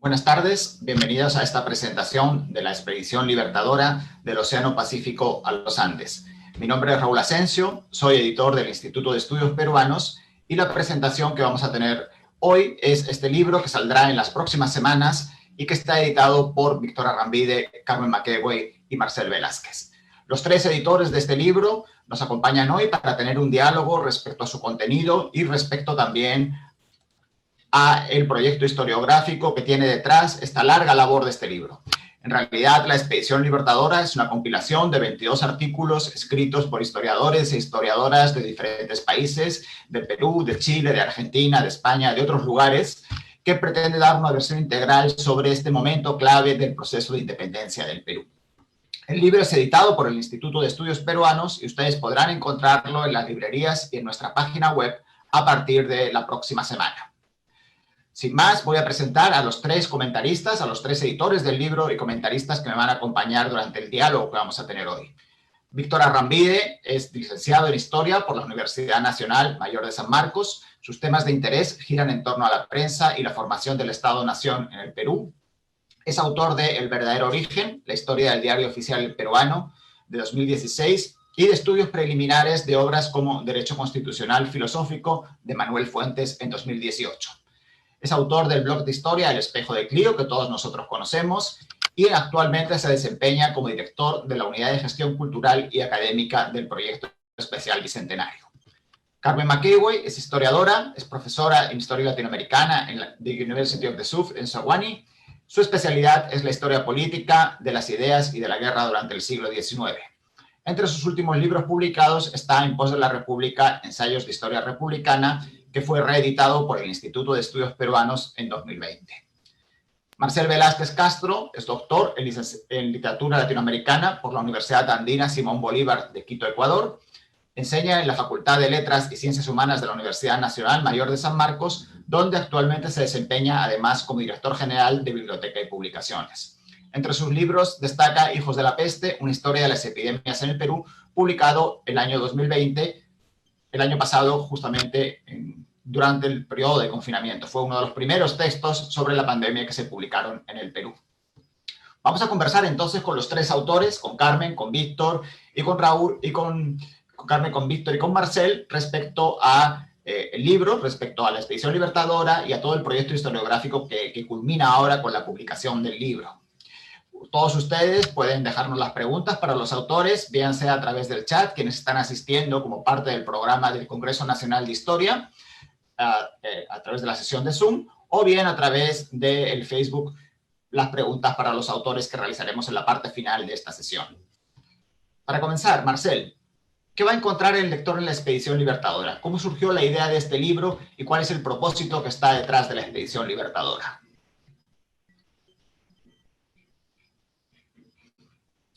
Buenas tardes, bienvenidos a esta presentación de la expedición libertadora del Océano Pacífico a los Andes. Mi nombre es Raúl Asensio, soy editor del Instituto de Estudios Peruanos y la presentación que vamos a tener hoy es este libro que saldrá en las próximas semanas y que está editado por Víctor Arrambide, Carmen McEvoy y Marcel Velázquez. Los tres editores de este libro nos acompañan hoy para tener un diálogo respecto a su contenido y respecto también a el proyecto historiográfico que tiene detrás esta larga labor de este libro. En realidad, la Expedición Libertadora es una compilación de 22 artículos escritos por historiadores e historiadoras de diferentes países, de Perú, de Chile, de Argentina, de España, de otros lugares, que pretende dar una versión integral sobre este momento clave del proceso de independencia del Perú. El libro es editado por el Instituto de Estudios Peruanos y ustedes podrán encontrarlo en las librerías y en nuestra página web a partir de la próxima semana. Sin más, voy a presentar a los tres comentaristas, a los tres editores del libro y comentaristas que me van a acompañar durante el diálogo que vamos a tener hoy. Víctor Arrambide es licenciado en Historia por la Universidad Nacional Mayor de San Marcos. Sus temas de interés giran en torno a la prensa y la formación del Estado-Nación en el Perú. Es autor de El verdadero origen, la historia del diario oficial peruano, de 2016, y de estudios preliminares de obras como Derecho Constitucional Filosófico, de Manuel Fuentes, en 2018. Es autor del blog de historia El Espejo de Clio, que todos nosotros conocemos, y actualmente se desempeña como director de la Unidad de Gestión Cultural y Académica del Proyecto Especial Bicentenario. Carmen McEvoy es historiadora, es profesora en Historia Latinoamericana en la The University of the South en Sewanee. Su especialidad es la historia política de las ideas y de la guerra durante el siglo XIX. Entre sus últimos libros publicados está En pos de la República, Ensayos de Historia Republicana, que fue reeditado por el Instituto de Estudios Peruanos en 2020. Marcel Velázquez Castro es doctor en Literatura Latinoamericana por la Universidad Andina Simón Bolívar de Quito, Ecuador. Enseña en la Facultad de Letras y Ciencias Humanas de la Universidad Nacional Mayor de San Marcos, donde actualmente se desempeña además como director general de Biblioteca y Publicaciones. Entre sus libros destaca Hijos de la Peste, una historia de las epidemias en el Perú, publicado el año 2020, el año pasado justamente durante el periodo de confinamiento. Fue uno de los primeros textos sobre la pandemia que se publicaron en el Perú. Vamos a conversar entonces con los tres autores, con Carmen, con Víctor y con Raúl, y con Carmen, con Víctor y con Marcel, respecto a el libro, respecto a la Expedición Libertadora y a todo el proyecto historiográfico que culmina ahora con la publicación del libro. Todos ustedes pueden dejarnos las preguntas para los autores, bien sea a través del chat, quienes están asistiendo como parte del programa del Congreso Nacional de Historia, a través de la sesión de Zoom, o bien a través del Facebook, las preguntas para los autores que realizaremos en la parte final de esta sesión. Para comenzar, Marcel, ¿qué va a encontrar el lector en la Expedición Libertadora? ¿Cómo surgió la idea de este libro y cuál es el propósito que está detrás de la Expedición Libertadora?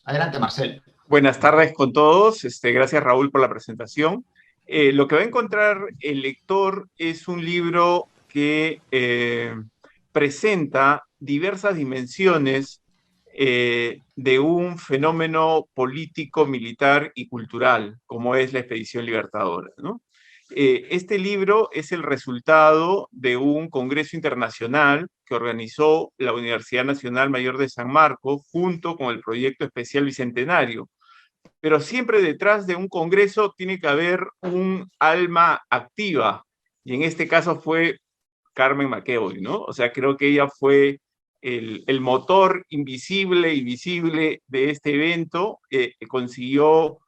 Adelante, Marcel. Buenas tardes con todos. Gracias, Raúl, por la presentación. Lo que va a encontrar el lector es un libro que presenta diversas dimensiones de un fenómeno político, militar y cultural, como es la Expedición Libertadora, ¿no? Este libro es el resultado de un congreso internacional que organizó la Universidad Nacional Mayor de San Marcos junto con el Proyecto Especial Bicentenario. Pero siempre detrás de un congreso tiene que haber un alma activa, y en este caso fue Carmen McEvoy, ¿no? O sea, creo que ella fue el motor invisible y visible de este evento. Consiguió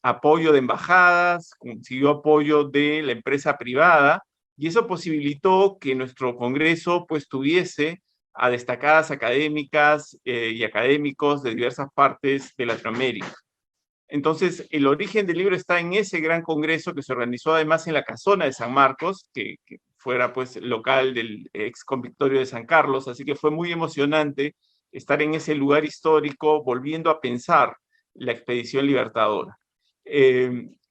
apoyo de embajadas, consiguió apoyo de la empresa privada, y eso posibilitó que nuestro congreso pues tuviese a destacadas académicas y académicos de diversas partes de Latinoamérica. Entonces, el origen del libro está en ese gran congreso que se organizó además en la Casona de San Marcos, que fuera pues local del ex convictorio de San Carlos, así que fue muy emocionante estar en ese lugar histórico volviendo a pensar la Expedición Libertadora.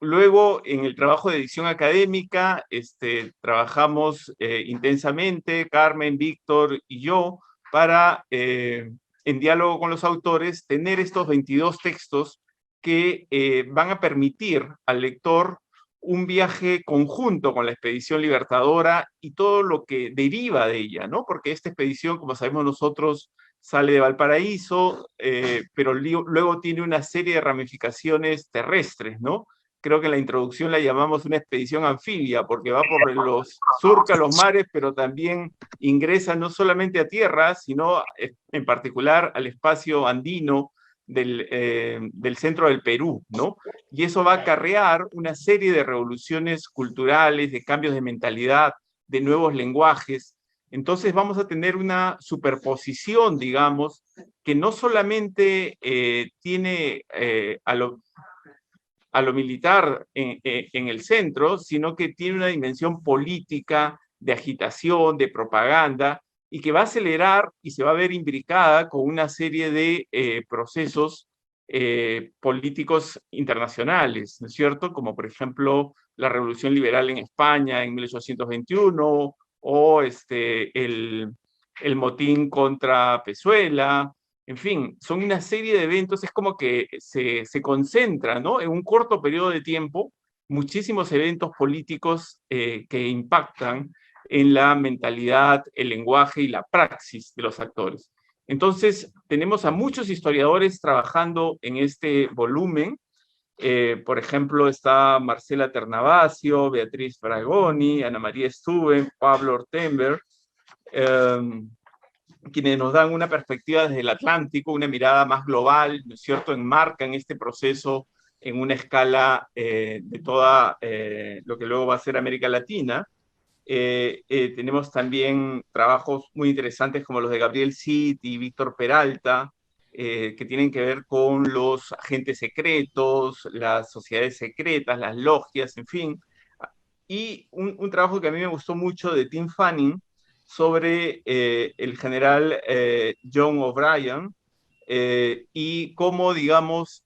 Luego, en el trabajo de edición académica, trabajamos intensamente, Carmen, Víctor y yo, para, en diálogo con los autores, tener estos 22 textos que van a permitir al lector un viaje conjunto con la expedición libertadora y todo lo que deriva de ella, ¿no? Porque esta expedición, como sabemos nosotros, sale de Valparaíso, pero luego tiene una serie de ramificaciones terrestres, ¿no? Creo que en la introducción la llamamos una expedición anfibia, porque va por surca los mares, pero también ingresa no solamente a tierra, sino en particular al espacio andino del centro del Perú, ¿no? Y eso va a acarrear una serie de revoluciones culturales, de cambios de mentalidad, de nuevos lenguajes. Entonces vamos a tener una superposición, digamos, que no solamente tiene a lo militar en el centro, sino que tiene una dimensión política, de agitación, de propaganda, y que va a acelerar y se va a ver imbricada con una serie de procesos políticos internacionales, ¿no es cierto? Como por ejemplo la Revolución Liberal en España en 1821, o el motín contra Pezuela. En fin, son una serie de eventos, es como que se concentra, ¿no? En un corto periodo de tiempo, muchísimos eventos políticos que impactan en la mentalidad, el lenguaje y la praxis de los actores. Entonces, tenemos a muchos historiadores trabajando en este volumen. Por ejemplo, está Marcela Ternavasio, Beatriz Fragoni, Ana María Stuben, Pablo Ortember, quienes nos dan una perspectiva desde el Atlántico, una mirada más global, ¿no es cierto?, enmarcan este proceso en una escala de toda lo que luego va a ser América Latina. Tenemos también trabajos muy interesantes como los de Gabriel Cid y Víctor Peralta, que tienen que ver con los agentes secretos, las sociedades secretas, las logias, en fin. Y un trabajo que a mí me gustó mucho de Tim Fanning sobre el general John O'Brien, y cómo, digamos,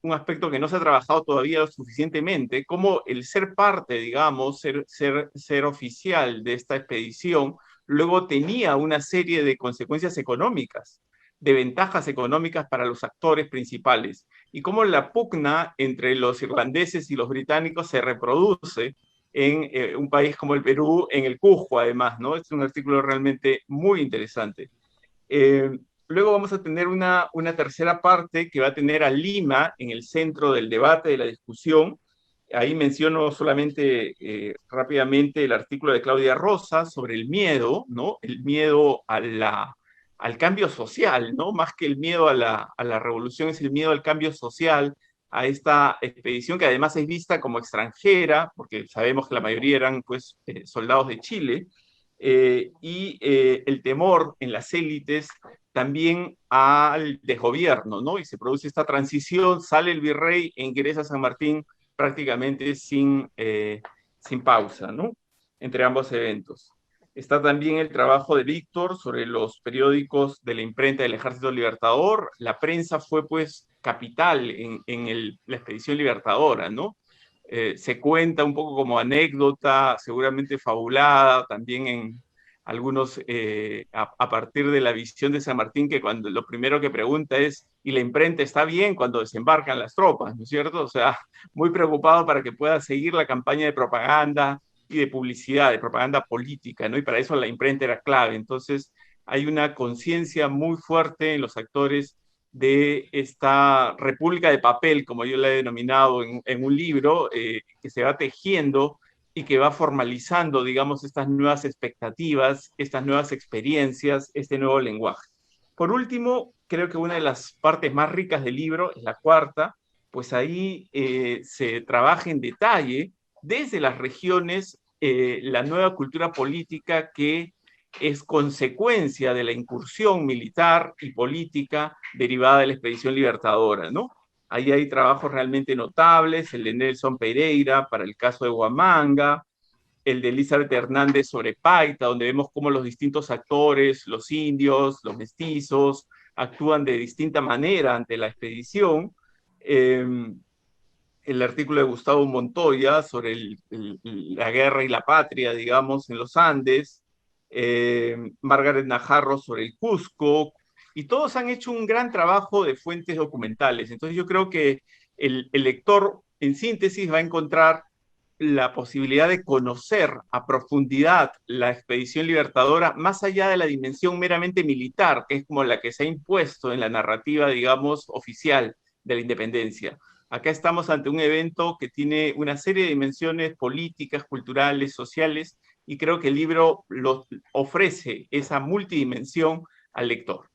un aspecto que no se ha trabajado todavía lo suficientemente, como el ser parte, digamos, ser oficial de esta expedición, luego tenía una serie de consecuencias económicas, de ventajas económicas para los actores principales, y cómo la pugna entre los irlandeses y los británicos se reproduce en un país como el Perú, en el Cusco, además, ¿no? Es un artículo realmente muy interesante. Luego vamos a tener una tercera parte que va a tener a Lima en el centro del debate, de la discusión. Ahí menciono solamente rápidamente el artículo de Claudia Rosa sobre el miedo, ¿no? El miedo al cambio social, ¿no? Más que el miedo a la revolución, es el miedo al cambio social, a esta expedición que además es vista como extranjera, porque sabemos que la mayoría eran pues soldados de Chile, y el temor en las élites también al desgobierno, ¿no? Y se produce esta transición, sale el virrey e ingresa a San Martín prácticamente sin pausa, ¿no? Entre ambos eventos. Está también el trabajo de Víctor sobre los periódicos de la imprenta del Ejército Libertador. La prensa fue, pues, capital en la expedición libertadora, ¿no? Se cuenta un poco como anécdota, seguramente fabulada, también en algunos, a partir de la visión de San Martín, que cuando lo primero que pregunta es, ¿y la imprenta está bien cuando desembarcan las tropas? ¿No es cierto? O sea, muy preocupado para que pueda seguir la campaña de propaganda y de publicidad, de propaganda política, ¿no? Y para eso la imprenta era clave. Entonces, hay una conciencia muy fuerte en los actores de esta república de papel, como yo la he denominado en un libro, que se va tejiendo y que va formalizando, digamos, estas nuevas expectativas, estas nuevas experiencias, este nuevo lenguaje. Por último, creo que una de las partes más ricas del libro es la cuarta, pues ahí se trabaja en detalle desde las regiones la nueva cultura política que es consecuencia de la incursión militar y política derivada de la expedición libertadora, ¿no? Ahí hay trabajos realmente notables, el de Nelson Pereira para el caso de Huamanga, el de Elizabeth Hernández sobre Paita, donde vemos cómo los distintos actores, los indios, los mestizos, actúan de distinta manera ante la expedición. El artículo de Gustavo Montoya sobre la guerra y la patria, digamos, en los Andes, Margaret Najarro sobre el Cusco, y todos han hecho un gran trabajo de fuentes documentales. Entonces yo creo que el lector, en síntesis, va a encontrar la posibilidad de conocer a profundidad la expedición libertadora, más allá de la dimensión meramente militar, que es como la que se ha impuesto en la narrativa, digamos, oficial de la independencia. Acá estamos ante un evento que tiene una serie de dimensiones políticas, culturales, sociales, y creo que el libro ofrece esa multidimensión al lector.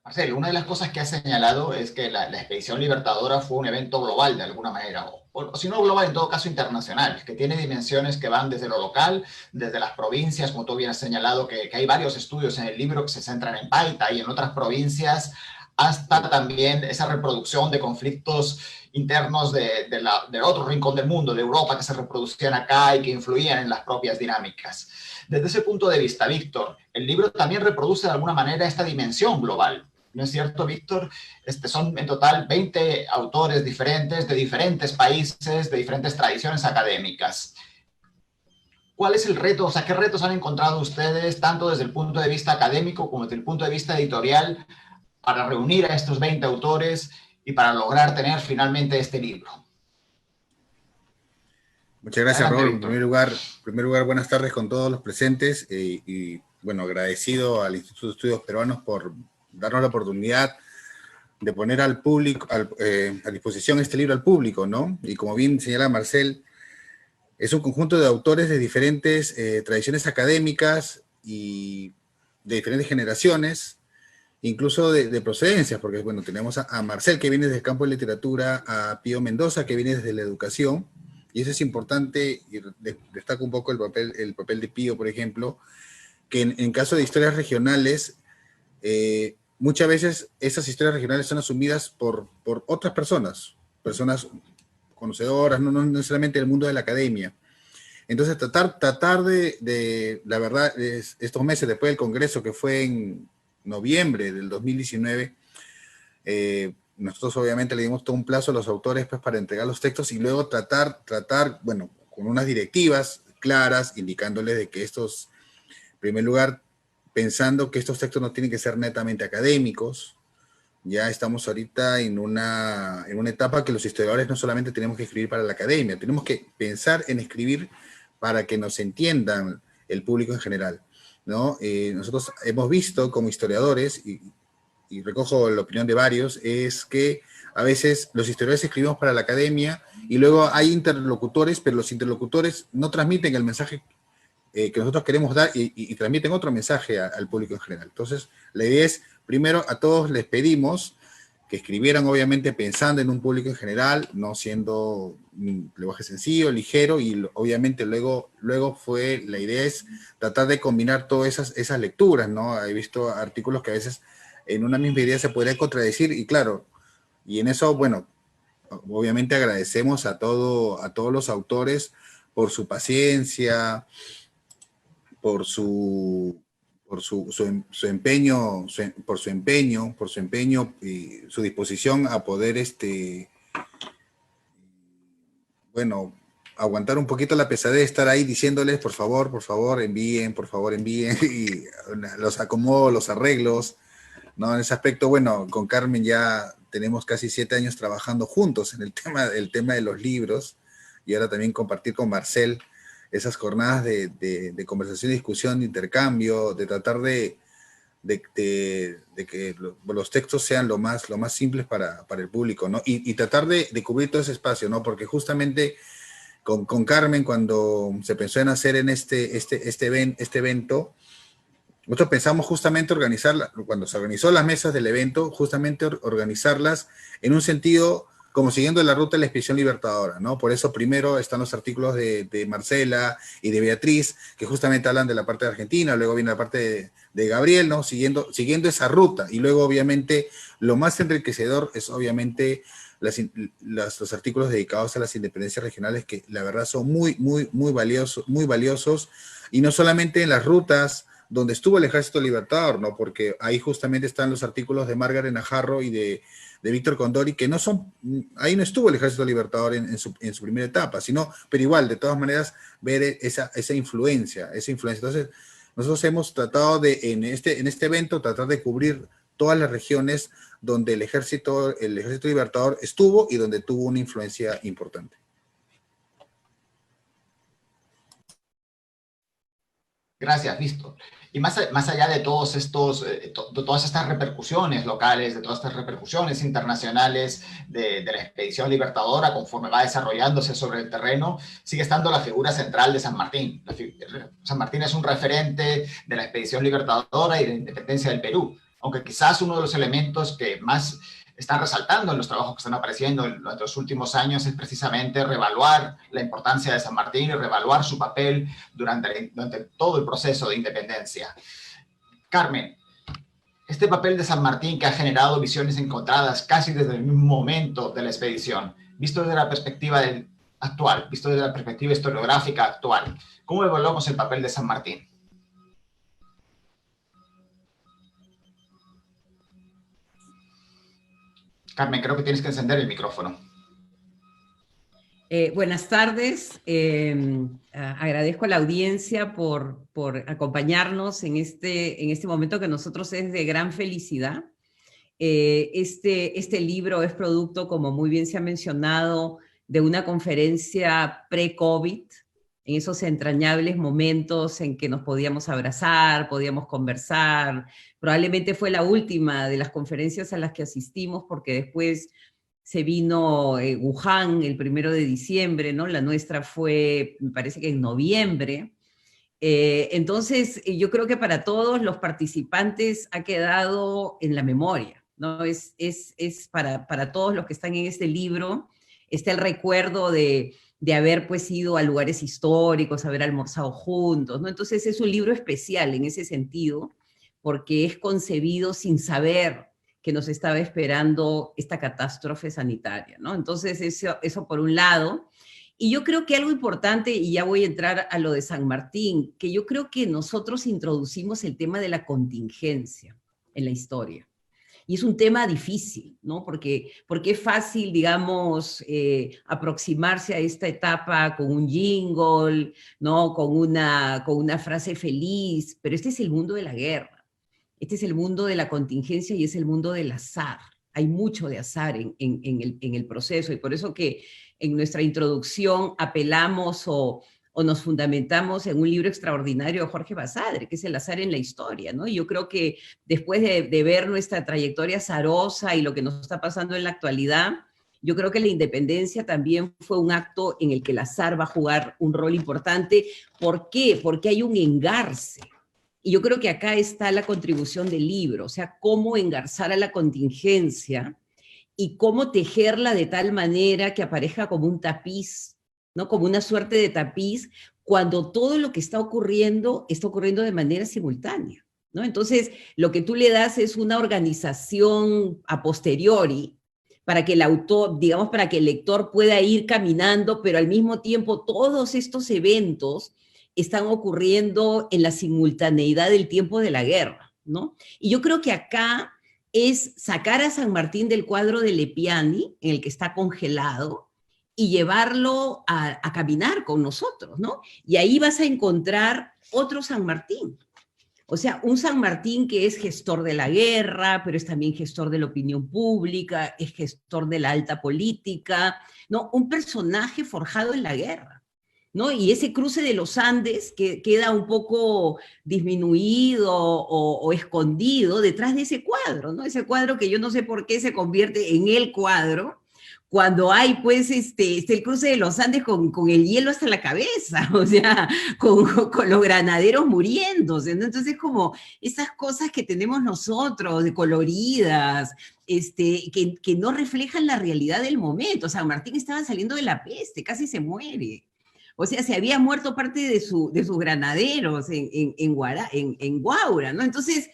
Marcelo, una de las cosas que ha señalado es que la expedición libertadora fue un evento global de alguna manera, o si no global, en todo caso internacional, que tiene dimensiones que van desde lo local, desde las provincias, como tú bien has señalado, que hay varios estudios en el libro que se centran en Paita y en otras provincias, hasta también esa reproducción de conflictos internos de otro rincón del mundo, de Europa, que se reproducían acá y que influían en las propias dinámicas. Desde ese punto de vista, Víctor, el libro también reproduce de alguna manera esta dimensión global. ¿No es cierto, Víctor? Son en total 20 autores diferentes, de diferentes países, de diferentes tradiciones académicas. ¿Cuál es el reto? O sea, ¿qué retos han encontrado ustedes, tanto desde el punto de vista académico como desde el punto de vista editorial, para reunir a estos 20 autores y para lograr tener finalmente este libro? Muchas gracias, Adelante, Raúl. En Víctor. primer lugar, buenas tardes con todos los presentes y, bueno, agradecido al Instituto de Estudios Peruanos por darnos la oportunidad de poner al público, a disposición este libro al público, ¿no? Y como bien señala Marcel, es un conjunto de autores de diferentes tradiciones académicas y de diferentes generaciones, incluso de procedencias, porque, bueno, tenemos a Marcel, que viene desde el campo de literatura, a Pío Mendoza, que viene desde la educación, y eso es importante, y destaco un poco el papel de Pío, por ejemplo, que en caso de historias regionales, muchas veces esas historias regionales son asumidas por otras personas conocedoras, no necesariamente del mundo de la academia. Entonces, tratar de la verdad, estos meses después del Congreso, que fue en noviembre del 2019, nosotros obviamente le dimos todo un plazo a los autores pues, para entregar los textos y luego tratar, bueno, con unas directivas claras, indicándoles de que estos, en primer lugar, pensando que estos textos no tienen que ser netamente académicos. Ya estamos ahorita en una etapa que los historiadores no solamente tenemos que escribir para la academia, tenemos que pensar en escribir para que nos entiendan el público en general, ¿no? Nosotros hemos visto como historiadores, y recojo la opinión de varios, es que a veces los historiadores escribimos para la academia y luego hay interlocutores, pero los interlocutores no transmiten el mensaje que nosotros queremos dar y transmiten otro mensaje al público en general. Entonces, la idea es, primero, a todos les pedimos que escribieran, obviamente, pensando en un público en general, no siendo un lenguaje sencillo, ligero, y obviamente luego la idea es tratar de combinar todas esas lecturas, ¿no? He visto artículos que a veces en una misma idea se podría contradecir, y claro, y en eso, bueno, obviamente agradecemos a todos los autores por su paciencia, por su empeño, y su disposición a poder, bueno, aguantar un poquito la pesadez de estar ahí diciéndoles, por favor, envíen, y los acomodo, los arreglos, ¿no? En ese aspecto, bueno, con Carmen ya tenemos casi 7 años trabajando juntos en el tema de los libros, y ahora también compartir con Marcel esas jornadas de conversación, discusión, de intercambio, de tratar de que los textos sean lo más simples para el público, ¿no? Y tratar de cubrir todo ese espacio, ¿no? Porque justamente con Carmen, cuando se pensó en hacer en este evento, nosotros pensamos justamente cuando se organizó las mesas del evento, justamente organizarlas en un sentido como siguiendo la ruta de la expedición libertadora, ¿no? Por eso primero están los artículos de Marcela y de Beatriz, que justamente hablan de la parte de Argentina, luego viene la parte de Gabriel, ¿no? Siguiendo esa ruta, y luego obviamente lo más enriquecedor es obviamente los artículos dedicados a las independencias regionales, que la verdad son muy valiosos, y no solamente en las rutas donde estuvo el Ejército Libertador, ¿no? Porque ahí justamente están los artículos de Margaret Najarro y de Víctor Condori, que no son, ahí no estuvo el Ejército Libertador en su primera etapa, pero igual, de todas maneras, ver esa influencia. Entonces, nosotros hemos tratado en este evento, tratar de cubrir todas las regiones donde el Ejército Libertador estuvo y donde tuvo una influencia importante. Gracias, Víctor. Y más allá de todos estos, de todas estas repercusiones locales, de todas estas repercusiones internacionales de la expedición libertadora, conforme va desarrollándose sobre el terreno, sigue estando la figura central de San Martín. San Martín es un referente de la expedición libertadora y de la independencia del Perú, aunque quizás uno de los elementos que más están resaltando en los trabajos que están apareciendo en los últimos años es precisamente reevaluar la importancia de San Martín y reevaluar su papel durante todo el proceso de independencia. Carmen, este papel de San Martín que ha generado visiones encontradas casi desde el mismo momento de la expedición, visto desde la perspectiva actual, visto desde la perspectiva historiográfica actual, ¿cómo evaluamos el papel de San Martín? Carmen, creo que tienes que encender el micrófono. Buenas tardes. Agradezco a la audiencia por acompañarnos en este momento que nosotros es de gran felicidad. Este libro es producto, como muy bien se ha mencionado, de una conferencia pre-COVID, en esos entrañables momentos en que nos podíamos abrazar, podíamos conversar. Probablemente fue la última de las conferencias a las que asistimos, porque después se vino Wuhan el 1 de diciembre, ¿no? La nuestra fue, me parece que en noviembre. Entonces, yo creo que para todos los participantes ha quedado en la memoria, ¿no? Es para todos los que están en este libro, está el recuerdo de haber pues ido a lugares históricos, haber almorzado juntos, ¿no? Entonces es un libro especial en ese sentido, porque es concebido sin saber que nos estaba esperando esta catástrofe sanitaria, ¿no? Entonces eso por un lado. Y yo creo que algo importante, y ya voy a entrar a lo de San Martín, que yo creo que nosotros introducimos el tema de la contingencia en la historia. Y es un tema difícil, ¿no? Porque es fácil, digamos, aproximarse a esta etapa con un jingle, ¿no? Con una frase feliz, pero este es el mundo de la guerra, este es el mundo de la contingencia y es el mundo del azar. Hay mucho de azar en el proceso, y por eso que en nuestra introducción apelamos o nos fundamentamos en un libro extraordinario de Jorge Basadre, que es El azar en la historia, ¿no? Y yo creo que después de ver nuestra trayectoria azarosa y lo que nos está pasando en la actualidad, yo creo que la independencia también fue un acto en el que el azar va a jugar un rol importante. ¿Por qué? Porque hay un engarce. Y yo creo que acá está la contribución del libro, o sea, cómo engarzar a la contingencia y cómo tejerla de tal manera que aparezca como un tapiz, ¿no? Como una suerte de tapiz, cuando todo lo que está ocurriendo de manera simultánea, ¿no? Entonces, lo que tú le das es una organización a posteriori para que el autor, digamos, para que el lector pueda ir caminando, pero al mismo tiempo todos estos eventos están ocurriendo en la simultaneidad del tiempo de la guerra, ¿no? Y yo creo que acá es sacar a San Martín del cuadro de Lepiani, en el que está congelado, y llevarlo a caminar con nosotros, ¿no? Y ahí vas a encontrar otro San Martín. O sea, un San Martín que es gestor de la guerra, pero es también gestor de la opinión pública, es gestor de la alta política, ¿no? Un personaje forjado en la guerra, ¿no? Y ese cruce de los Andes que queda un poco disminuido o escondido detrás de ese cuadro, ¿no? Ese cuadro que yo no sé por qué se convierte en el cuadro, cuando hay, pues, el cruce de los Andes con el hielo hasta la cabeza, o sea, con los granaderos muriéndose, ¿no? Entonces, como esas cosas que tenemos nosotros, de coloridas, que no reflejan la realidad del momento. San Martín estaba saliendo de la peste, casi se muere. O sea, se había muerto parte de sus granaderos en Guaura, ¿no? Entonces,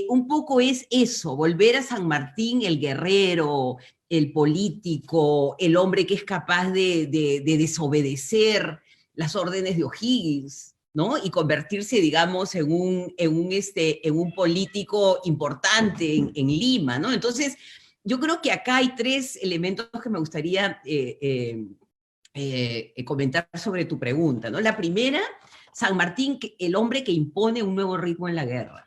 un poco es eso, volver a San Martín, el guerrero, el político, el hombre que es capaz de desobedecer las órdenes de O'Higgins, ¿no? Y convertirse, digamos, en un político importante en Lima, ¿no? Entonces, yo creo que acá hay tres elementos que me gustaría comentar sobre tu pregunta, ¿no? La primera, San Martín, el hombre que impone un nuevo ritmo en la guerra,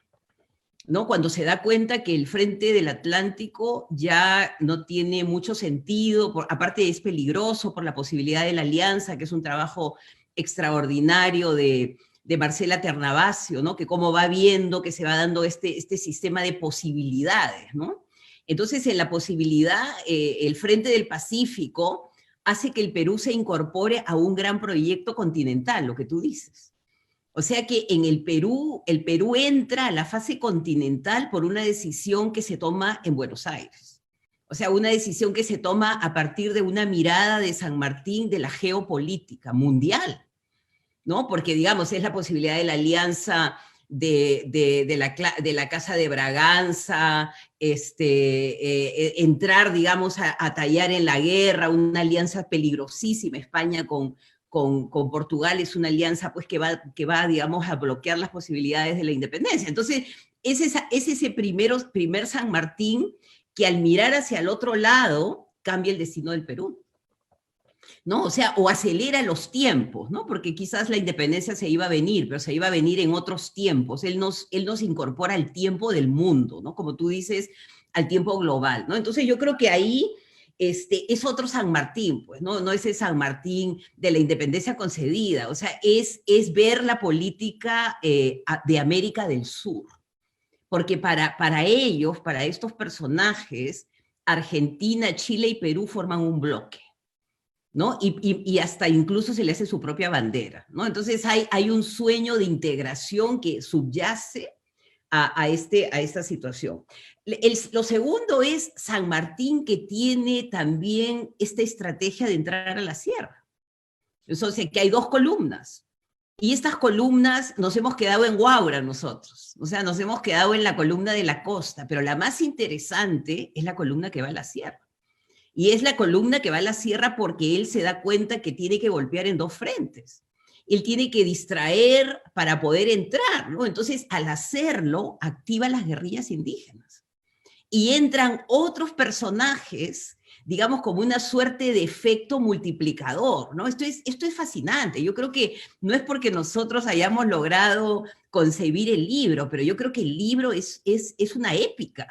¿no? Cuando se da cuenta que el frente del Atlántico ya no tiene mucho sentido, aparte es peligroso por la posibilidad de la alianza, que es un trabajo extraordinario de de Marcela Ternavasio, ¿no? Que cómo va viendo que se va dando este sistema de posibilidades, ¿no? Entonces, en la posibilidad, el Frente del Pacífico hace que el Perú se incorpore a un gran proyecto continental, lo que tú dices. O sea que en el Perú entra a la fase continental por una decisión que se toma en Buenos Aires. O sea, una decisión que se toma a partir de una mirada de San Martín de la geopolítica mundial, ¿no? Porque, digamos, es la posibilidad de la alianza de la Casa de Braganza, entrar, digamos, a tallar en la guerra, una alianza peligrosísima, España con Portugal es una alianza pues, que va, digamos, a bloquear las posibilidades de la independencia. Entonces, es ese primer San Martín que al mirar hacia el otro lado cambia el destino del Perú, ¿no? O sea, o acelera los tiempos, ¿no? Porque quizás la independencia se iba a venir, pero se iba a venir en otros tiempos. Él nos incorpora al tiempo del mundo, ¿no? Como tú dices, al tiempo global, ¿no? Entonces yo creo que ahí es otro San Martín, pues, ¿no? No es el San Martín de la independencia concedida, o sea, es ver la política de América del Sur. Porque para ellos, para estos personajes, Argentina, Chile y Perú forman un bloque, ¿no? Y hasta incluso se le hace su propia bandera, ¿no? Entonces hay un sueño de integración que subyace a esta situación. Lo segundo es San Martín, que tiene también esta estrategia de entrar a la sierra. Entonces, que hay 2 columnas. Y estas columnas nos hemos quedado en Huaura nosotros. O sea, nos hemos quedado en la columna de la costa, pero la más interesante es la columna que va a la sierra. Y es la columna que va a la sierra porque él se da cuenta que tiene que golpear en 2 frentes. Él tiene que distraer para poder entrar, ¿no? Entonces, al hacerlo, activa las guerrillas indígenas. Y entran otros personajes, digamos, como una suerte de efecto multiplicador, ¿no? Esto es fascinante. Yo creo que no es porque nosotros hayamos logrado concebir el libro, pero yo creo que el libro es una épica.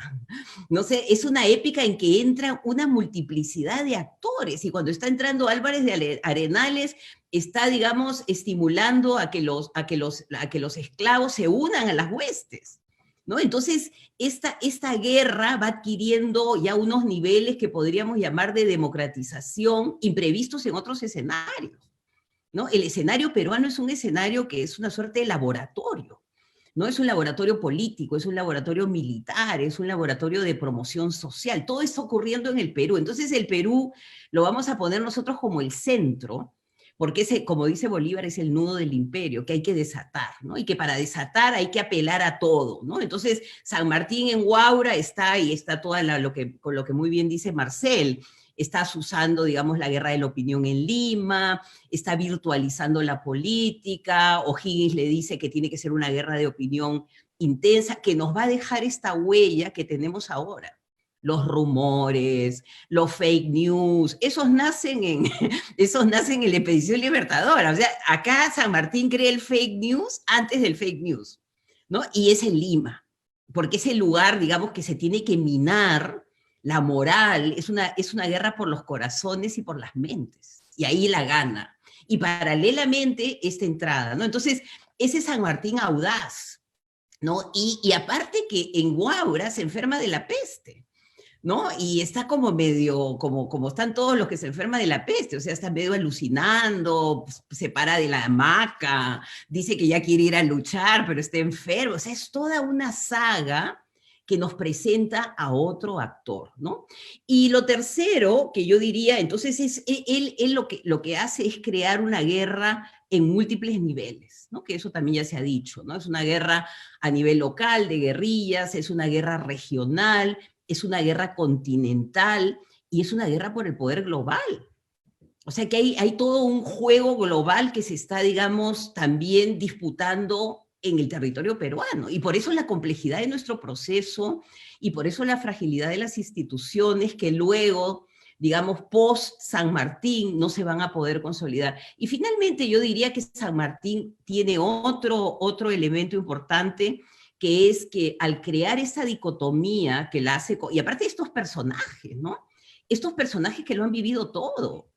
No sé, es una épica en que entra una multiplicidad de actores, y cuando está entrando Álvarez de Arenales, está, digamos, estimulando a que los esclavos se unan a las huestes, ¿no? Entonces, esta guerra va adquiriendo ya unos niveles que podríamos llamar de democratización imprevistos en otros escenarios, ¿no? El escenario peruano es un escenario que es una suerte de laboratorio, no es un laboratorio político, es un laboratorio militar, es un laboratorio de promoción social. Todo está ocurriendo en el Perú. Entonces, el Perú lo vamos a poner nosotros como el centro, porque ese, como dice Bolívar, es el nudo del imperio que hay que desatar, ¿no? Y que para desatar hay que apelar a todo, ¿no? Entonces, San Martín en Huaura está, y está toda con lo que muy bien dice Marcel, está usando, digamos, la guerra de la opinión en Lima, está virtualizando la política, O'Higgins le dice que tiene que ser una guerra de opinión intensa, que nos va a dejar esta huella que tenemos ahora. Los rumores, los fake news, esos nacen en la Expedición Libertadora. O sea, acá San Martín crea el fake news antes del fake news, ¿no? Y es en Lima, porque es el lugar, digamos, que se tiene que minar la moral, es una guerra por los corazones y por las mentes, y ahí la gana. Y paralelamente esta entrada, ¿no? Entonces, ese San Martín audaz, ¿no? Y aparte que en Huaura se enferma de la peste, ¿no? Y está como medio, como están todos los que se enferman de la peste, o sea, está medio alucinando, se para de la hamaca, dice que ya quiere ir a luchar, pero está enfermo, o sea, es toda una saga que nos presenta a otro actor, ¿no? Y lo tercero que yo diría, entonces, él lo que hace es crear una guerra en múltiples niveles, ¿no? Que eso también ya se ha dicho, ¿no? Es una guerra a nivel local de guerrillas, es una guerra regional, es una guerra continental y es una guerra por el poder global. O sea que hay todo un juego global que se está, digamos, también disputando en el territorio peruano. Y por eso la complejidad de nuestro proceso y por eso la fragilidad de las instituciones que luego, digamos, post San Martín no se van a poder consolidar. Y finalmente yo diría que San Martín tiene otro elemento importante, que es que al crear esa dicotomía que la hace, y aparte de estos personajes, ¿no? Estos personajes que lo han vivido todo.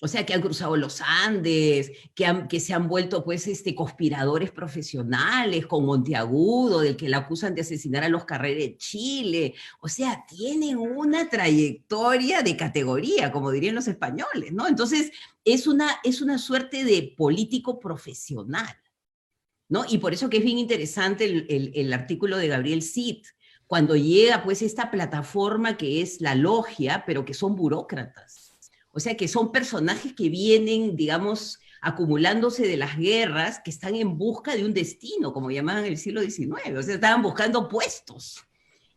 O sea, que han cruzado los Andes, que se han vuelto pues conspiradores profesionales con Monteagudo, del que la acusan de asesinar a los Carrera de Chile. O sea, tienen una trayectoria de categoría, como dirían los españoles, ¿no? Entonces, es una suerte de político profesional, ¿no? Y por eso que es bien interesante el artículo de Gabriel Cid, cuando llega pues esta plataforma que es la logia, pero que son burócratas. O sea, que son personajes que vienen, digamos, acumulándose de las guerras, que están en busca de un destino, como llamaban en el siglo XIX. O sea, estaban buscando puestos.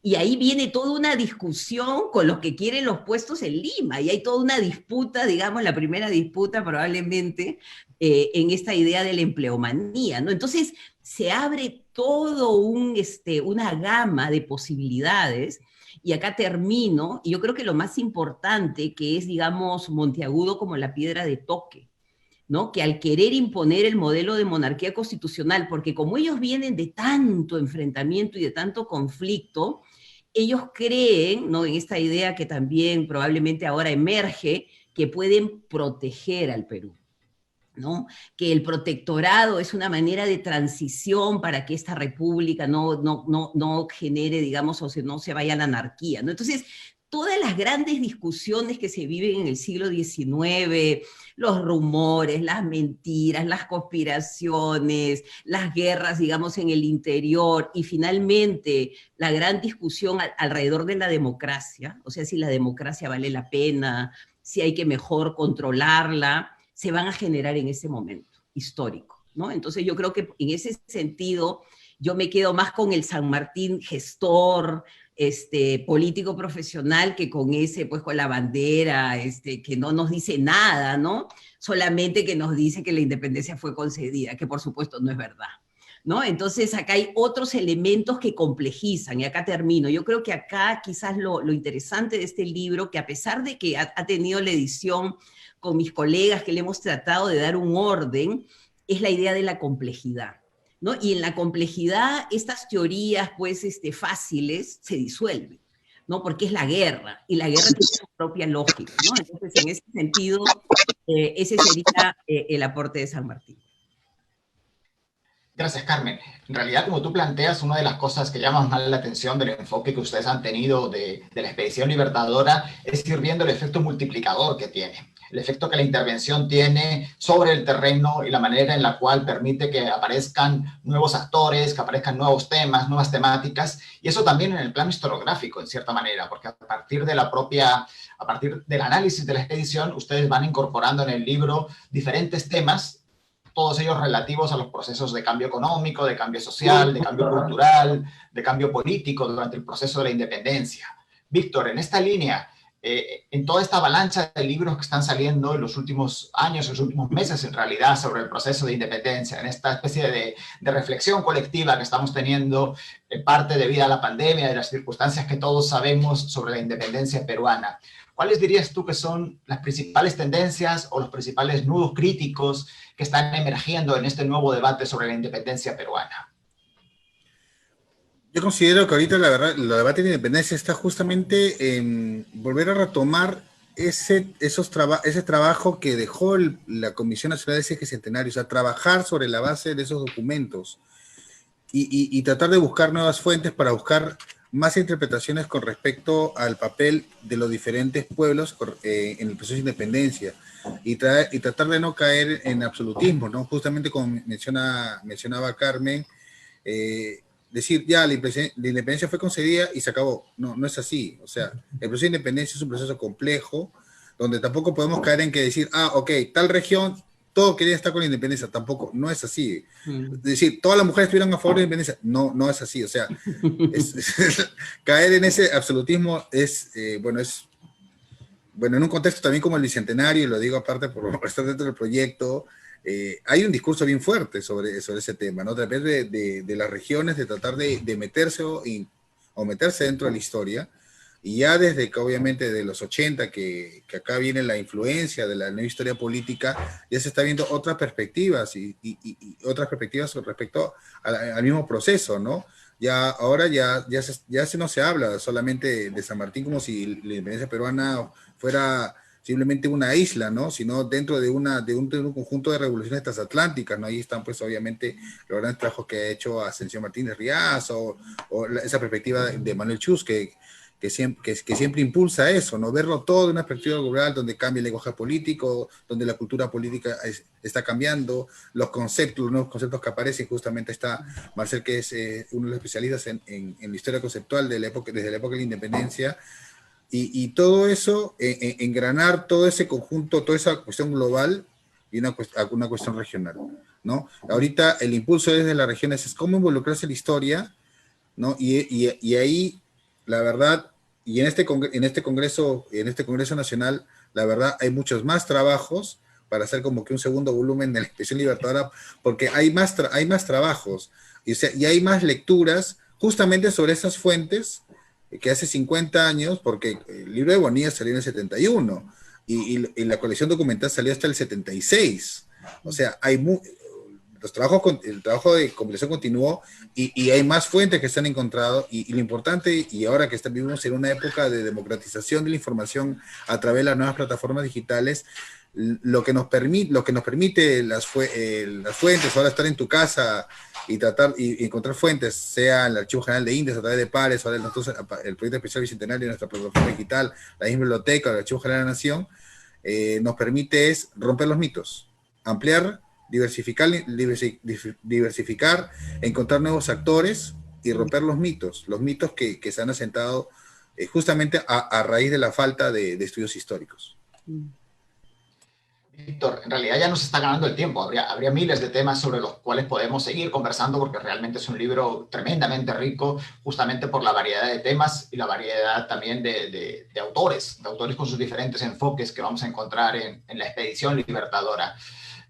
Y ahí viene toda una discusión con los que quieren los puestos en Lima. Y hay toda una disputa, digamos, la primera disputa probablemente, en esta idea de la empleomanía, ¿no? Entonces, se abre todo una gama de posibilidades. Y acá termino, y yo creo que lo más importante que es, digamos, Monteagudo como la piedra de toque, ¿no? Que al querer imponer el modelo de monarquía constitucional, porque como ellos vienen de tanto enfrentamiento y de tanto conflicto, ellos creen, ¿no? En esta idea que también probablemente ahora emerge, que pueden proteger al Perú, ¿no? Que el protectorado es una manera de transición para que esta república no genere, digamos, o sea, no se vaya a la anarquía, ¿no? Entonces, todas las grandes discusiones que se viven en el siglo XIX, los rumores, las mentiras, las conspiraciones, las guerras, digamos, en el interior, y finalmente la gran discusión alrededor de la democracia, o sea, si la democracia vale la pena, si hay que mejor controlarla, se van a generar en ese momento histórico, ¿no? Entonces yo creo que en ese sentido yo me quedo más con el San Martín gestor, político profesional, que con ese, pues con la bandera, que no nos dice nada, ¿no? Solamente que nos dice que la independencia fue concedida, que por supuesto no es verdad, ¿no? Entonces acá hay otros elementos que complejizan, y acá termino. Yo creo que acá quizás lo interesante de este libro, que a pesar de que ha tenido la edición con mis colegas, que le hemos tratado de dar un orden, es la idea de la complejidad, ¿no? Y en la complejidad, estas teorías, pues, fáciles, se disuelven, ¿no? Porque es la guerra, y la guerra tiene su propia lógica, ¿no? Entonces, en ese sentido, ese sería el aporte de San Martín. Gracias, Carmen. En realidad, como tú planteas, una de las cosas que llaman más la atención del enfoque que ustedes han tenido de la expedición libertadora es ir viendo el efecto multiplicador que tiene, el efecto que la intervención tiene sobre el terreno y la manera en la cual permite que aparezcan nuevos actores, que aparezcan nuevos temas, nuevas temáticas, y eso también en el plano historiográfico, en cierta manera, porque a partir del análisis de la expedición, ustedes van incorporando en el libro diferentes temas, todos ellos relativos a los procesos de cambio económico, de cambio social, de cambio cultural, de cambio político durante el proceso de la independencia. Víctor, en esta línea, en toda esta avalancha de libros que están saliendo en los últimos años, en los últimos meses en realidad, sobre el proceso de independencia, en esta especie de reflexión colectiva que estamos teniendo, en parte debido a la pandemia, de las circunstancias que todos sabemos sobre la independencia peruana, ¿cuáles dirías tú que son las principales tendencias o los principales nudos críticos que están emergiendo en este nuevo debate sobre la independencia peruana? Yo considero que ahorita, la verdad, el debate de independencia está justamente en volver a retomar ese trabajo que dejó la Comisión Nacional de Eje Centenario, o sea, trabajar sobre la base de esos documentos y tratar de buscar nuevas fuentes para buscar más interpretaciones con respecto al papel de los diferentes pueblos en el proceso de independencia y tratar de no caer en absolutismo, ¿no? Justamente como mencionaba Carmen, decir, ya, la independencia fue concedida y se acabó. No, no es así. O sea, el proceso de independencia es un proceso complejo, donde tampoco podemos caer en que decir, ok, tal región, todo quería estar con la independencia. Tampoco, no es así. Es decir, todas las mujeres estuvieron a favor de la independencia. No, no es así. O sea, caer en ese absolutismo es, en un contexto también como el Bicentenario, y lo digo aparte por estar dentro del proyecto, hay un discurso bien fuerte sobre ese tema, ¿no? A través de las regiones, de tratar de meterse o meterse dentro de la historia, y ya desde que obviamente de los 80, que acá viene la influencia de la nueva historia política, ya se está viendo otras perspectivas y otras perspectivas respecto al mismo proceso, ¿no? Ahora no se habla solamente de San Martín como si la independencia peruana fuera simplemente una isla, ¿no? Sino dentro de un conjunto de revoluciones transatlánticas, ¿no? Ahí están, pues, obviamente, los grandes trabajos que ha hecho Ascensión Martínez Riaz, o esa perspectiva de Manuel Chus, que siempre impulsa eso, ¿no? Verlo todo de una perspectiva global, donde cambia el lenguaje político, donde la cultura política está cambiando, los nuevos conceptos que aparecen. Justamente está Marcel, que es uno de los especialistas en la historia conceptual desde la época de la independencia, y todo eso, engranar todo ese conjunto, toda esa cuestión global y una cuestión regional, ¿no? Ahorita el impulso desde las regiones es cómo involucrarse en la historia, ¿no? Y ahí, la verdad, y en este Congreso Nacional, la verdad, hay muchos más trabajos para hacer como que un segundo volumen de la Expresión Libertadora, porque hay más trabajos, y hay más lecturas justamente sobre esas fuentes que hace 50 años, porque el libro de Bonilla salió en el 71, y la colección documental salió hasta el 76. O sea, el trabajo de compilación continuó, y hay más fuentes que se han encontrado, y lo importante, y ahora que vivimos en una época de democratización de la información a través de las nuevas plataformas digitales, lo que nos permite las fuentes, ahora estar en tu casa y tratar y encontrar fuentes, sea el Archivo General de Indias a través de Pares, o el Proyecto Especial Bicentenario de nuestra plataforma digital, la misma biblioteca, el Archivo General de la Nación, nos permite es romper los mitos, ampliar, diversificar, encontrar nuevos actores y romper los mitos que se han asentado justamente a raíz de la falta de estudios históricos. Víctor, en realidad ya nos está ganando el tiempo. Habría miles de temas sobre los cuales podemos seguir conversando, porque realmente es un libro tremendamente rico, justamente por la variedad de temas y la variedad también de autores con sus diferentes enfoques que vamos a encontrar en la Expedición Libertadora.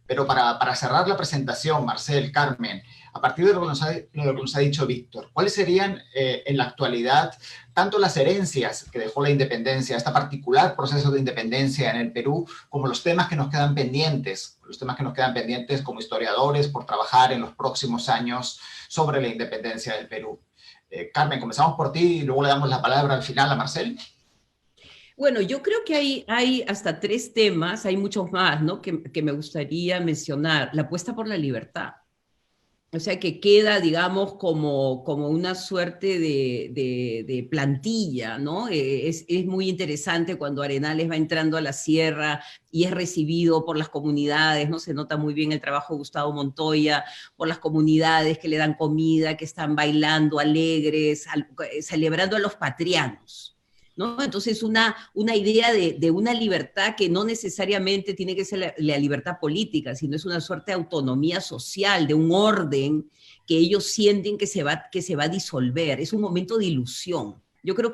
Pero para cerrar la presentación, Marcel, Carmen, a partir de lo que nos ha dicho Víctor, ¿cuáles serían en la actualidad tanto las herencias que dejó la independencia, este particular proceso de independencia en el Perú, como los temas que nos quedan pendientes como historiadores por trabajar en los próximos años sobre la independencia del Perú? Carmen, comenzamos por ti y luego le damos la palabra al final a Marcel. Bueno, yo creo que hay hasta 3 temas, hay muchos más, ¿no? que me gustaría mencionar. La apuesta por la libertad. O sea, que queda, digamos, como una suerte de plantilla, ¿no? Es muy interesante cuando Arenales va entrando a la sierra y es recibido por las comunidades, ¿no? Se nota muy bien el trabajo de Gustavo Montoya, por las comunidades que le dan comida, que están bailando alegres, celebrando a los patrianos, ¿no? Entonces, una idea de una libertad que no necesariamente tiene que ser la libertad política, sino es una suerte de autonomía social, de un orden que ellos sienten que se va a disolver. Es un momento de ilusión. Yo creo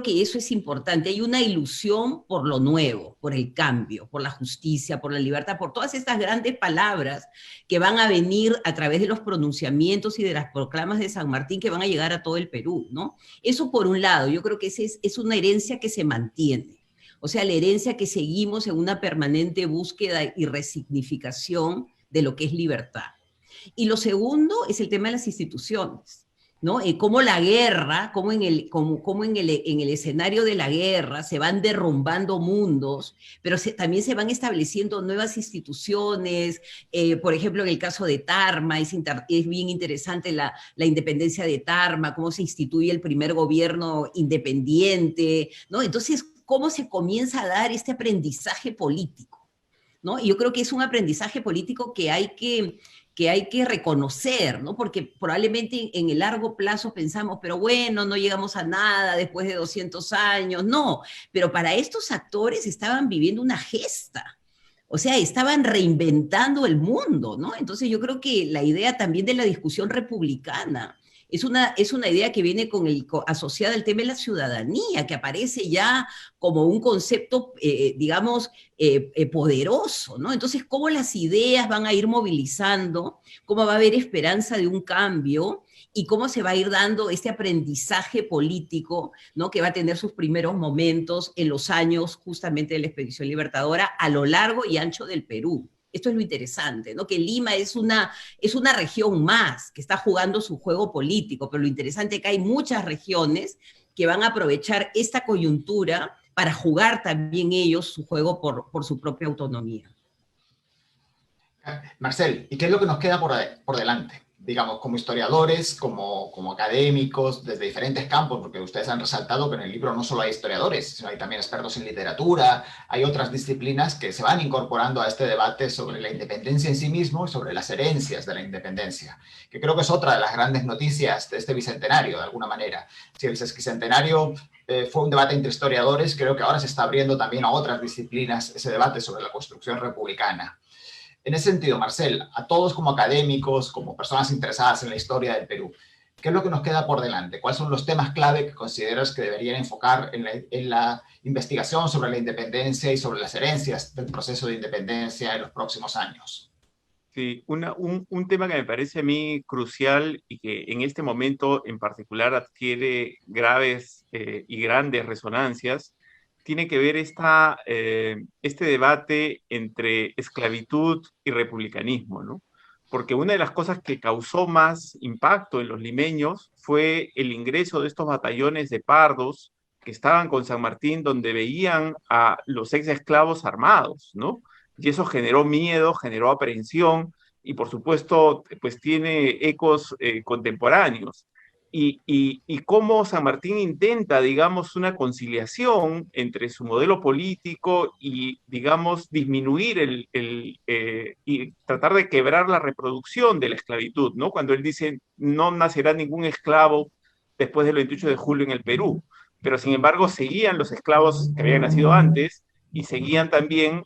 que eso es importante. Hay una ilusión por lo nuevo, por el cambio, por la justicia, por la libertad, por todas estas grandes palabras que van a venir a través de los pronunciamientos y de las proclamas de San Martín, que van a llegar a todo el Perú, ¿no? Eso por un lado. Yo creo que es una herencia que se mantiene. O sea, la herencia que seguimos en una permanente búsqueda y resignificación de lo que es libertad. Y lo segundo es el tema de las instituciones, ¿no? Cómo la guerra, cómo en el escenario de la guerra se van derrumbando mundos, pero también se van estableciendo nuevas instituciones. Por ejemplo, en el caso de Tarma, es bien interesante la independencia de Tarma, cómo se instituye el primer gobierno independiente, ¿no? Entonces, cómo se comienza a dar este aprendizaje político, ¿no? Y yo creo que es un aprendizaje político que hay que reconocer, ¿no? Porque probablemente en el largo plazo pensamos, pero bueno, no llegamos a nada después de 200 años, no, pero para estos actores estaban viviendo una gesta, o sea, estaban reinventando el mundo, ¿no? Entonces yo creo que la idea también de la discusión republicana es una idea que viene asociada al tema de la ciudadanía, que aparece ya como un concepto, digamos, poderoso, ¿no? Entonces, cómo las ideas van a ir movilizando, cómo va a haber esperanza de un cambio y cómo se va a ir dando este aprendizaje político, ¿no? Que va a tener sus primeros momentos en los años justamente de la Expedición Libertadora a lo largo y ancho del Perú. Esto es lo interesante, ¿no? Que Lima es una región más que está jugando su juego político, pero lo interesante es que hay muchas regiones que van a aprovechar esta coyuntura para jugar también ellos su juego por su propia autonomía. Marcel, ¿y qué es lo que nos queda por delante? Digamos, como historiadores, como académicos, desde diferentes campos, porque ustedes han resaltado que en el libro no solo hay historiadores, sino hay también expertos en literatura, hay otras disciplinas que se van incorporando a este debate sobre la independencia en sí mismo y sobre las herencias de la independencia, que creo que es otra de las grandes noticias de este bicentenario, de alguna manera. Si el sesquicentenario fue un debate entre historiadores, creo que ahora se está abriendo también a otras disciplinas ese debate sobre la construcción republicana. En ese sentido, Marcel, a todos como académicos, como personas interesadas en la historia del Perú, ¿qué es lo que nos queda por delante? ¿Cuáles son los temas clave que consideras que deberían enfocar en la investigación sobre la independencia y sobre las herencias del proceso de independencia en los próximos años? Sí, un tema que me parece a mí crucial y que en este momento en particular adquiere graves y grandes resonancias, tiene que ver este debate entre esclavitud y republicanismo, ¿no? Porque una de las cosas que causó más impacto en los limeños fue el ingreso de estos batallones de pardos que estaban con San Martín, donde veían a los ex esclavos armados, ¿no? Y eso generó miedo, generó aprehensión y por supuesto pues tiene ecos contemporáneos. Y cómo San Martín intenta, digamos, una conciliación entre su modelo político y, digamos, disminuir y tratar de quebrar la reproducción de la esclavitud, ¿no? Cuando él dice, no nacerá ningún esclavo después del 28 de julio en el Perú, pero sin embargo seguían los esclavos que habían nacido antes y seguían también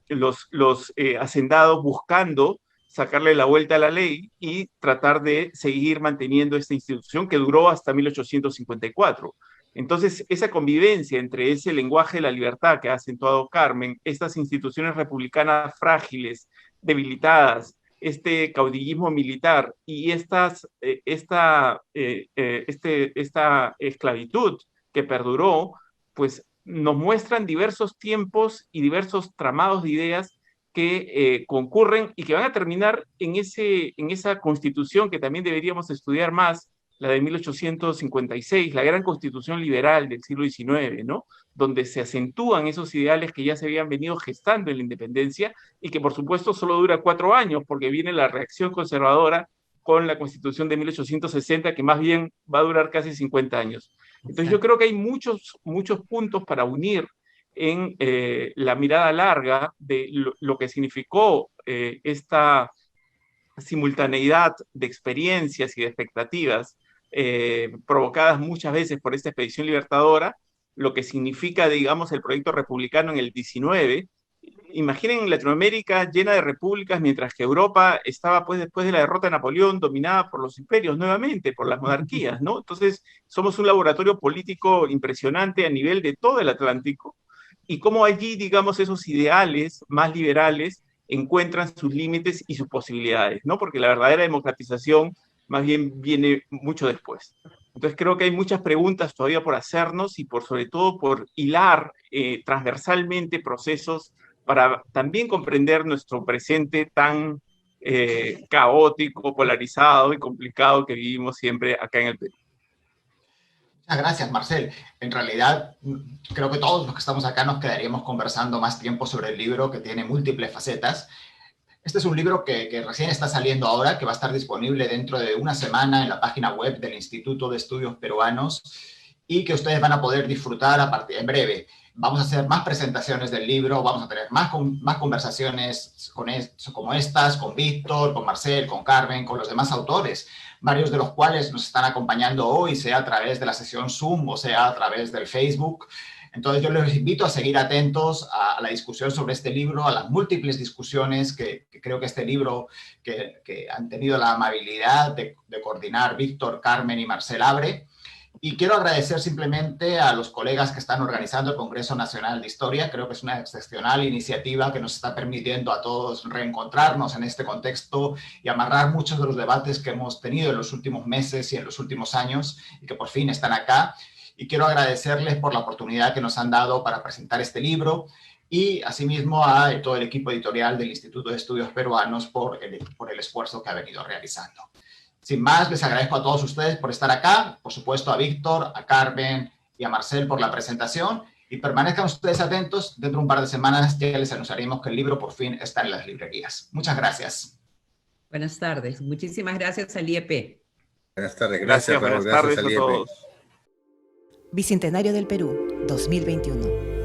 los hacendados buscando sacarle la vuelta a la ley y tratar de seguir manteniendo esta institución que duró hasta 1854. Entonces, esa convivencia entre ese lenguaje de la libertad que ha acentuado Carmen, estas instituciones republicanas frágiles, debilitadas, este caudillismo militar y esta esclavitud que perduró, pues nos muestran diversos tiempos y diversos tramados de ideas que concurren y que van a terminar en esa constitución que también deberíamos estudiar más, la de 1856, la gran constitución liberal del siglo XIX, ¿no? Donde se acentúan esos ideales que ya se habían venido gestando en la independencia y que por supuesto solo dura 4 años porque viene la reacción conservadora con la constitución de 1860 que más bien va a durar casi 50 años. Entonces yo creo que hay muchos puntos para unir en la mirada larga de lo que significó esta simultaneidad de experiencias y de expectativas provocadas muchas veces por esta expedición libertadora, lo que significa, digamos, el proyecto republicano en el 19. Imaginen Latinoamérica llena de repúblicas, mientras que Europa estaba, pues, después de la derrota de Napoleón, dominada por los imperios nuevamente, por las monarquías, ¿no? Entonces, somos un laboratorio político impresionante a nivel de todo el Atlántico, y cómo allí, digamos, esos ideales más liberales encuentran sus límites y sus posibilidades, ¿no? Porque la verdadera democratización más bien viene mucho después. Entonces creo que hay muchas preguntas todavía por hacernos y sobre todo por hilar transversalmente procesos para también comprender nuestro presente tan caótico, polarizado y complicado que vivimos siempre acá en el Perú. Muchas gracias, Marcel. En realidad, creo que todos los que estamos acá nos quedaríamos conversando más tiempo sobre el libro, que tiene múltiples facetas. Este es un libro que recién está saliendo ahora, que va a estar disponible dentro de una semana en la página web del Instituto de Estudios Peruanos y que ustedes van a poder disfrutar en breve. Vamos a hacer más presentaciones del libro, vamos a tener más conversaciones como estas, con Víctor, con Marcel, con Carmen, con los demás autores, varios de los cuales nos están acompañando hoy, sea a través de la sesión Zoom o sea a través del Facebook. Entonces yo les invito a seguir atentos a la discusión sobre este libro, a las múltiples discusiones que creo que este libro que han tenido la amabilidad de coordinar Víctor, Carmen y Marcel abre. Y quiero agradecer simplemente a los colegas que están organizando el Congreso Nacional de Historia. Creo que es una excepcional iniciativa que nos está permitiendo a todos reencontrarnos en este contexto y amarrar muchos de los debates que hemos tenido en los últimos meses y en los últimos años y que por fin están acá. Y quiero agradecerles por la oportunidad que nos han dado para presentar este libro y asimismo a todo el equipo editorial del Instituto de Estudios Peruanos por el esfuerzo que ha venido realizando. Sin más, les agradezco a todos ustedes por estar acá, por supuesto a Víctor, a Carmen y a Marcel por la presentación Y permanezcan ustedes atentos, dentro de un par de semanas ya les anunciaremos que el libro por fin está en las librerías. Muchas gracias. Buenas tardes. Muchísimas gracias al IEP. Buenas tardes, gracias, Raúl, buenas tardes al a IEP. todos. Bicentenario del Perú, 2021.